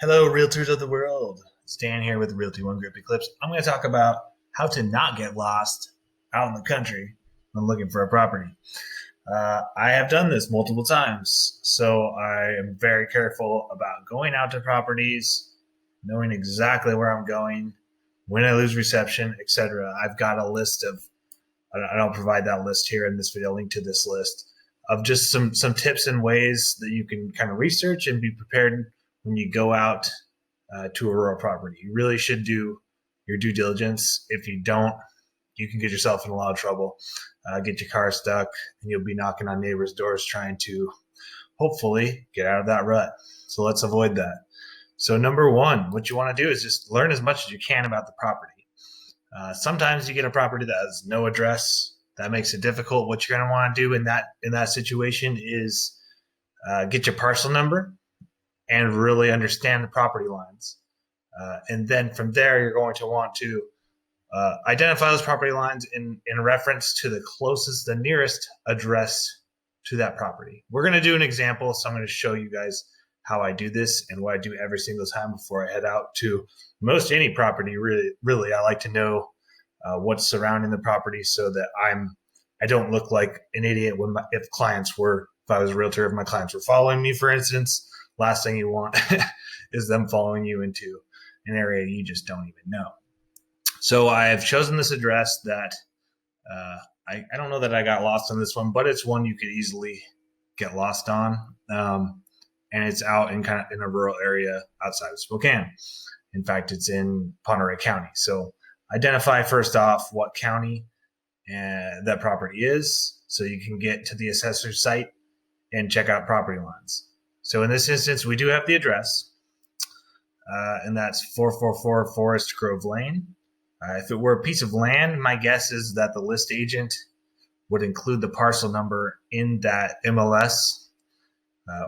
Hello, realtors of the world. Stan here with Realty One Group Eclipse. I'm going to talk about how to not get lost out in the country when looking for a property. I have done this multiple times, so I am very careful about going out to properties, knowing exactly where I'm going, when I lose reception, etc. I've got a list of, I don't provide that list here in this video, link to this list of just some tips and ways that you can kind of research and be prepared when you go out to a rural property. You really should do your due diligence. If you don't, you can get yourself in a lot of trouble, get your car stuck, and you'll be knocking on neighbors' doors trying to hopefully get out of that rut. So let's avoid that. So number one, what you want to do is just learn as much as you can about the property. Sometimes you get a property that has no address. That makes it difficult. What you're going to want to do in that situation is get your parcel number and really understand the property lines. And then from there, you're going to want to identify those property lines in reference to the nearest address to that property. We're going to do an example, so I'm going to show you guys how I do this and what I do every single time before I head out to most any property. Really, I like to know what's surrounding the property so that I don't look like an idiot if I was a realtor, if my clients were following me, for instance. Last thing you want is them following you into an area you just don't even know. So I have chosen this address that I don't know that I got lost on this one, but it's one you could easily get lost on. And it's out in a rural area outside of Spokane. In fact, it's in Pomeroy County. So identify first off what county that property is so you can get to the assessor's site and check out property lines. So in this instance, we do have the address, and that's 444 Forest Grove Lane. If it were a piece of land, my guess is that the list agent would include the parcel number in that MLS,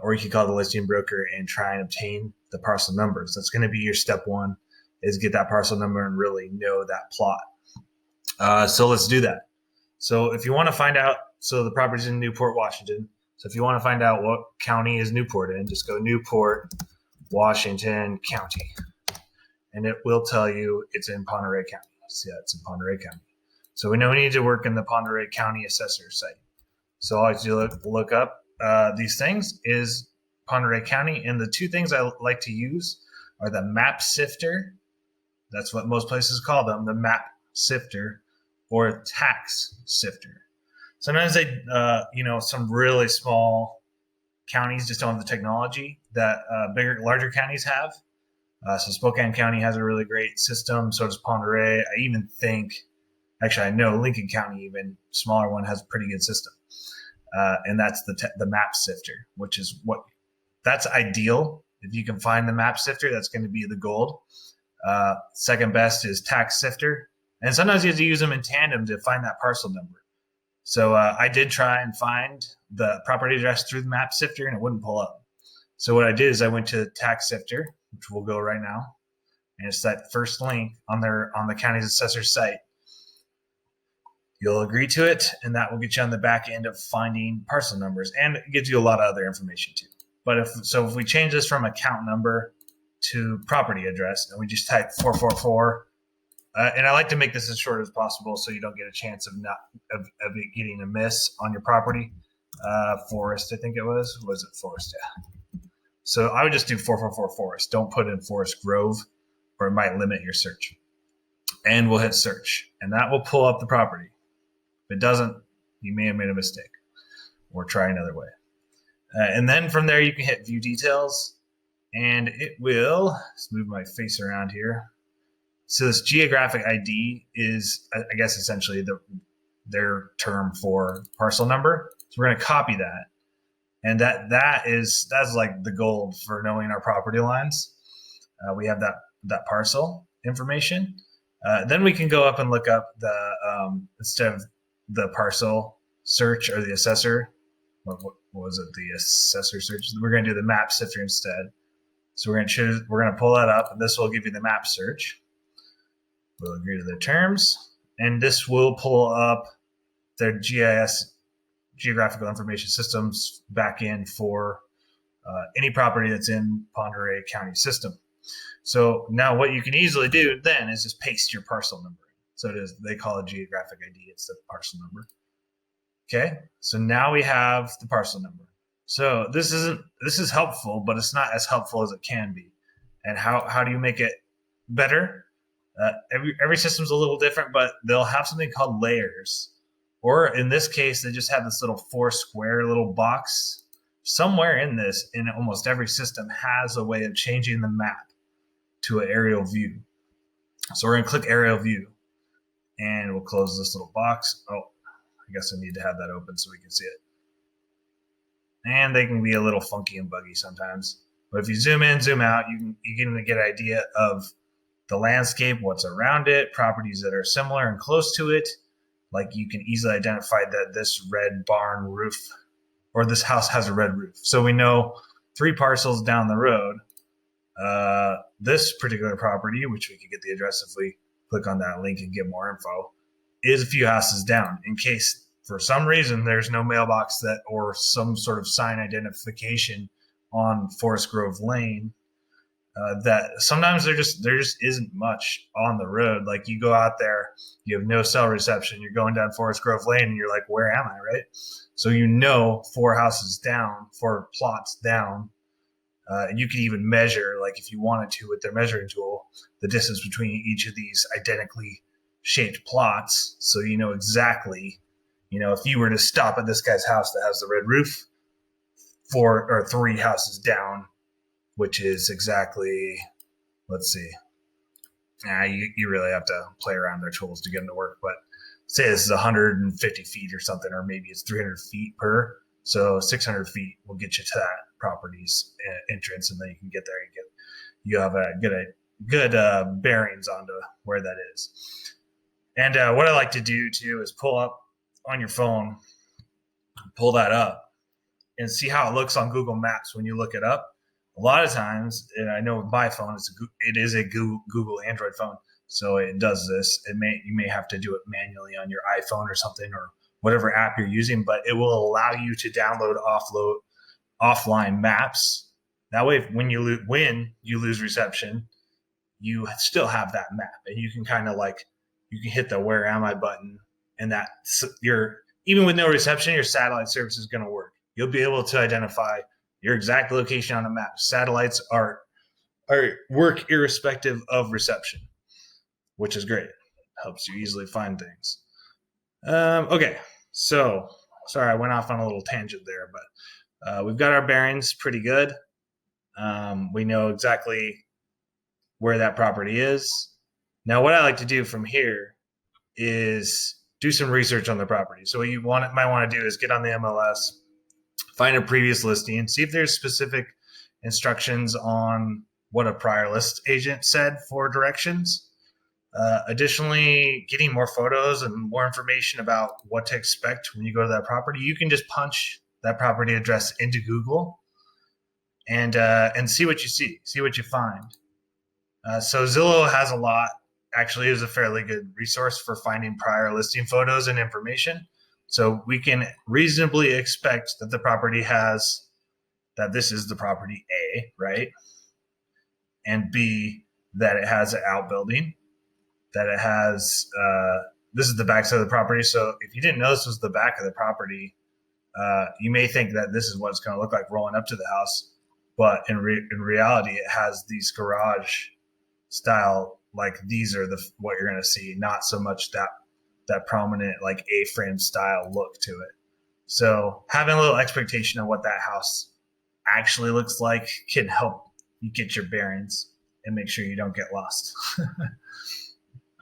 or you could call the listing broker and try and obtain the parcel numbers. That's going to be your step one, is get that parcel number and really know that plot. So let's do that. So if you want to find out, so the property's in Newport, Washington. So if you want to find out what county is Newport in, just go Newport, Washington County. And it will tell you it's in Pomeroy County. See, it's in Pomeroy County. So we know we need to work in the Pomeroy County assessor site. So all I have to look up these things is Pomeroy County. And the two things I like to use are the map sifter. That's what most places call them, the map sifter, or tax sifter. Sometimes some really small counties just don't have the technology that larger counties have. So Spokane County has a really great system. So does Pomeroy. I know Lincoln County, even smaller one, has a pretty good system. And that's the map sifter, which is that's ideal. If you can find the map sifter, that's going to be the gold. Second best is tax sifter. And sometimes you have to use them in tandem to find that parcel number. So I did try and find the property address through the map sifter, and it wouldn't pull up. So what I did is I went to tax sifter, which we'll go right now, and it's that first link on the county's assessor site. You'll agree to it, and that will get you on the back end of finding parcel numbers, and it gives you a lot of other information too. But if we change this from account number to property address, and we just type 444. And I like to make this as short as possible so you don't get a chance of it getting a miss on your property. Forest, I think it was. Was it Forest? Yeah. So I would just do 444 Forest. Don't put in Forest Grove, or it might limit your search. And we'll hit search, and that will pull up the property. If it doesn't, you may have made a mistake, or try another way. And then from there, you can hit view details, and it will. Let's move my face around here. So this geographic ID is, I guess, essentially their term for parcel number. So we're going to copy that, and that's like the gold for knowing our property lines. We have that parcel information. Then we can go up and look up instead of the parcel search or the assessor. What was it? The assessor search. We're going to do the map sifter instead. So we're going to pull that up, and this will give you the map search. We'll agree to the terms, and this will pull up their GIS, geographical information systems, back in for any property that's in Pomeroy County system. So now what you can easily do then is just paste your parcel number. So it is, they call it geographic ID. It's the parcel number. Okay, so now we have the parcel number. So this is helpful, but it's not as helpful as it can be. And how do you make it better? Every system's a little different, but they'll have something called layers. Or in this case, they just have this little 4-square little box. Somewhere in this, in almost every system, has a way of changing the map to an aerial view. So we're going to click aerial view, and we'll close this little box. Oh, I guess I need to have that open so we can see it. And they can be a little funky and buggy sometimes. But if you zoom in, zoom out, you can get an idea of the landscape, what's around it, properties that are similar and close to it. Like you can easily identify that this red barn roof or this house has a red roof. So we know 3 parcels down the road, this particular property, which we could get the address if we click on that link and get more info, is a few houses down. In case for some reason there's no mailbox that or some sort of sign identification on Forest Grove Lane, that sometimes there just isn't much on the road. Like you go out there, you have no cell reception, you're going down Forest Grove Lane and you're like, where am I, right? So 4 houses down, 4 plots down, and you could even measure, like if you wanted to with their measuring tool, the distance between each of these identically shaped plots. So you know exactly, if you were to stop at this guy's house that has the red roof, 4 or 3 houses down, which is exactly, let's see. You really have to play around their tools to get them to work. But say this is 150 feet or something, or maybe it's 300 feet per. So 600 feet will get you to that property's entrance, and then you can get there. You have a good bearings onto where that is. And what I like to do too is pull up on your phone, pull that up, and see how it looks on Google Maps when you look it up. A lot of times, and I know with my phone, it is a Google Android phone, so it does this. You may have to do it manually on your iPhone or something, or whatever app you're using, but it will allow you to download offline maps. That way, when you lose reception, you still have that map, and you can kind of you can hit the "Where am I" button, and that even with no reception, your satellite service is going to work. You'll be able to identify your exact location on a map. Satellites work irrespective of reception, which is great. Helps you easily find things. Okay, so sorry I went off on a little tangent there, but we've got our bearings pretty good. We know exactly where that property is. Now, what I like to do from here is do some research on the property. So what you might want to do is get on the MLS, find a previous listing, see if there's specific instructions on what a prior list agent said for directions. Additionally, getting more photos and more information about what to expect when you go to that property. You can just punch that property address into Google and see what you see what you find. So Zillow has a lot. Actually, is a fairly good resource for finding prior listing photos and information. So we can reasonably expect that the property that this is the property A, right? And B, that it has an outbuilding, that it has, this is the backside of the property. So if you didn't know this was the back of the property, you may think that this is what it's going to look like rolling up to the house. But in reality, it has these garage style, like these are what you're going to see, not so much that prominent like A-frame style look to it. So having a little expectation of what that house actually looks like can help you get your bearings and make sure you don't get lost.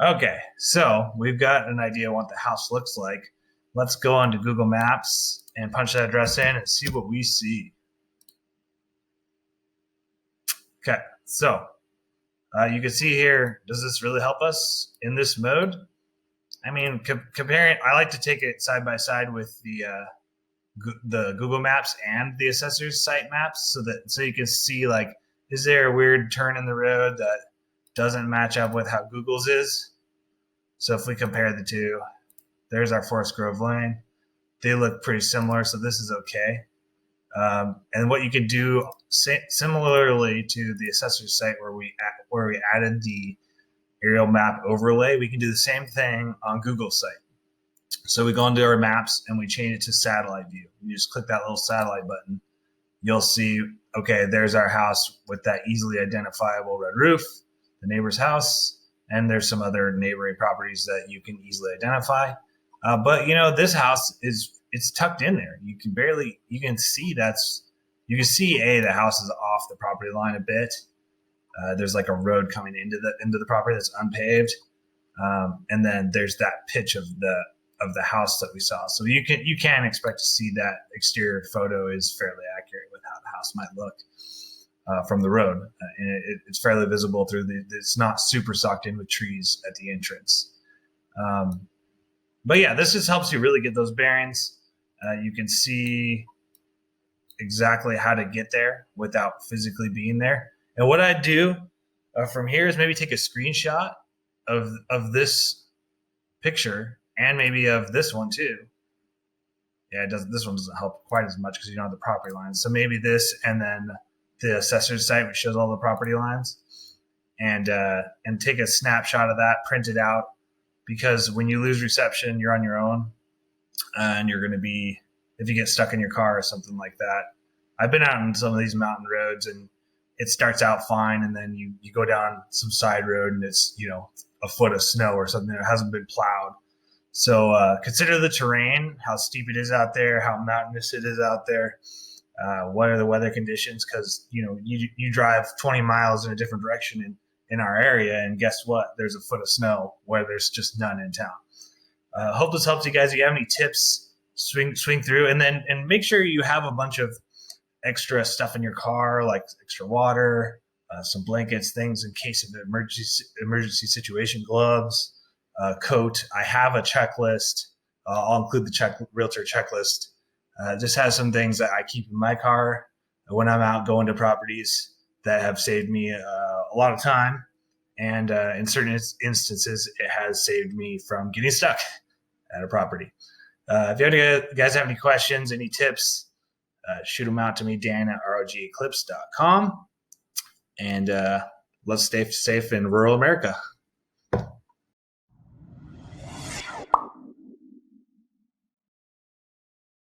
Okay, so we've got an idea of what the house looks like. Let's go onto Google Maps and punch that address in and see what we see. Okay, so you can see here, does this really help us in this mode? I mean, comparing, I like to take it side by side with the Google Maps and the assessor's site maps, so you can see, like, is there a weird turn in the road that doesn't match up with how Google's is? So if we compare the two, there's our Forest Grove Lane. They look pretty similar, so this is okay. And what you can do similarly to the assessor's site where we added the aerial map overlay, we can do the same thing on Google's site. So we go into our maps and we change it to satellite view. You just click that little satellite button. You'll see, okay, there's our house with that easily identifiable red roof, the neighbor's house, and there's some other neighboring properties that you can easily identify. But this house it's tucked in there. You can see the house is off the property line a bit. There's like a road coming into the property that's unpaved, and then there's that pitch of the house that we saw. So you can expect to see that exterior photo is fairly accurate with how the house might look from the road, and it's fairly visible through it's not super socked in with trees at the entrance. But yeah, this just helps you really get those bearings. You can see exactly how to get there without physically being there. And what I'd do from here is maybe take a screenshot of this picture and maybe of this one too. Yeah, this one doesn't help quite as much because you don't have the property lines. So maybe this and then the assessor's site, which shows all the property lines, and take a snapshot of that, print it out, because when you lose reception, you're on your own, and you're going to be, if you get stuck in your car or something like that. I've been out on some of these mountain roads, and it starts out fine, and then you go down some side road, and it's a foot of snow or something that hasn't been plowed. So consider the terrain, how steep it is out there, how mountainous it is out there. What are the weather conditions? Because you drive 20 miles in a different direction in our area, and guess what? There's a foot of snow where there's just none in town. Hope this helps you guys. If you have any tips, swing through, and make sure you have a bunch of extra stuff in your car, like extra water, some blankets, things in case of an emergency situation, gloves, coat. I have a checklist. I'll include the Realtor checklist. Just has some things that I keep in my car when I'm out going to properties that have saved me a lot of time. And in certain instances, it has saved me from getting stuck at a property. If you guys have any questions, any tips, shoot them out to me, Dan at rogeclips.com. And let's stay safe in rural America.